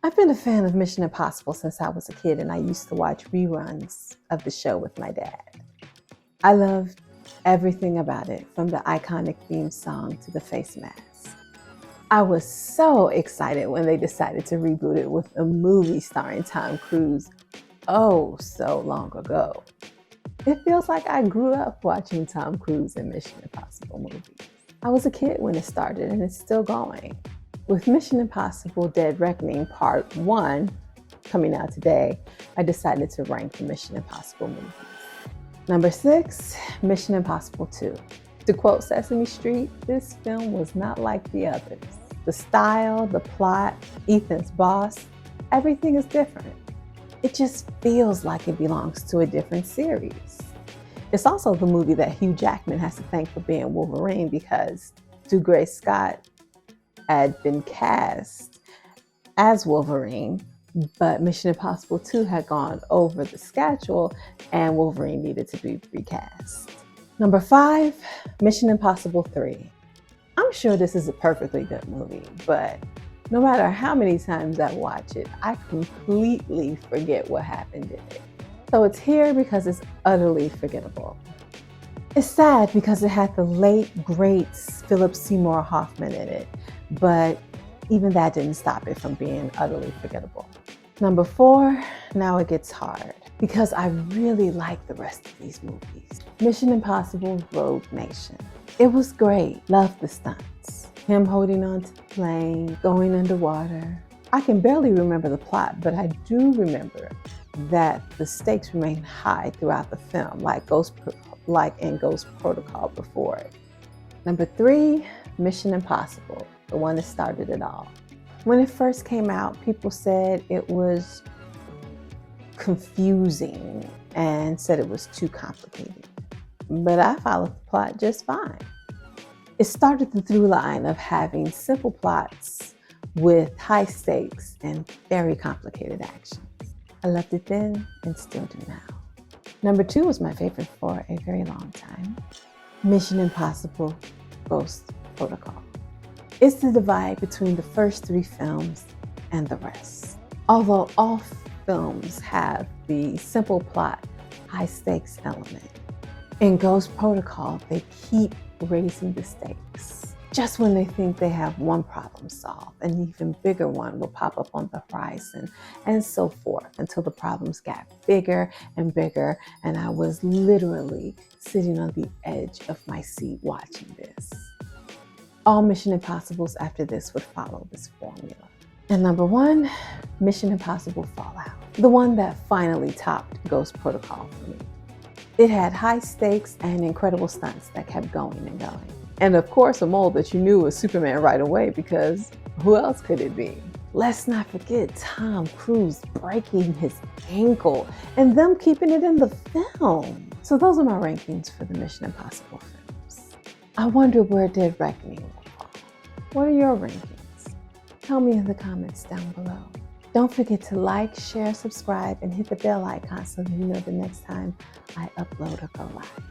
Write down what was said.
I've been a fan of Mission Impossible since I was a kid, and I used to watch reruns of the show with my dad. I loved everything about it, from the iconic theme song to the face masks. I was so excited when they decided to reboot it with a movie starring Tom Cruise oh so long ago. It feels like I grew up watching Tom Cruise in Mission Impossible movies. I was a kid when it started, and it's still going. With Mission Impossible Dead Reckoning Part 1 coming out today, I decided to rank the Mission Impossible movies. Number 6, Mission Impossible 2. To quote Sesame Street, this film was not like the others. The style, the plot, Ethan's boss, everything is different. It just feels like it belongs to a different series. It's also the movie that Hugh Jackman has to thank for being Wolverine, because Dougray Scott had been cast as Wolverine, but Mission Impossible 2 had gone over the schedule and Wolverine needed to be recast. Number 5, Mission Impossible 3. I'm sure this is a perfectly good movie, but no matter how many times I watch it, I completely forget what happened in it. So it's here because it's utterly forgettable. It's sad because it had the late, great Philip Seymour Hoffman in it, but even that didn't stop it from being utterly forgettable. Number 4, now it gets hard, because I really like the rest of these movies. Mission Impossible Rogue Nation. It was great. Loved the stunts. Him holding on to the plane, going underwater. I can barely remember the plot, but I do remember that the stakes remained high throughout the film, like in Ghost Protocol before it. Number 3, Mission Impossible, the one that started it all. When it first came out, people said it was confusing and said it was too complicated. But I followed the plot just fine. It started the through line of having simple plots with high stakes and very complicated actions. I loved it then and still do now. Number 2 was my favorite for a very long time. Mission Impossible Ghost Protocol. It's the divide between the first 3 films and the rest. Although all films have the simple plot, high stakes element, in Ghost Protocol, they keep raising the stakes. Just when they think they have one problem solved, an even bigger one will pop up on the horizon, and so forth, until the problems got bigger and bigger, and I was literally sitting on the edge of my seat watching this. All Mission Impossibles after this would follow this formula. And number 1, Mission Impossible Fallout, the one that finally topped Ghost Protocol for me. It had high stakes and incredible stunts that kept going and going. And of course, a mole that you knew was Superman right away, because who else could it be? Let's not forget Tom Cruise breaking his ankle and them keeping it in the film. So those are my rankings for the Mission Impossible films. I wonder where Dead Reckoning will fall. What are your rankings? Tell me in the comments down below. Don't forget to like, share, subscribe, and hit the bell icon so you know the next time I upload or go live.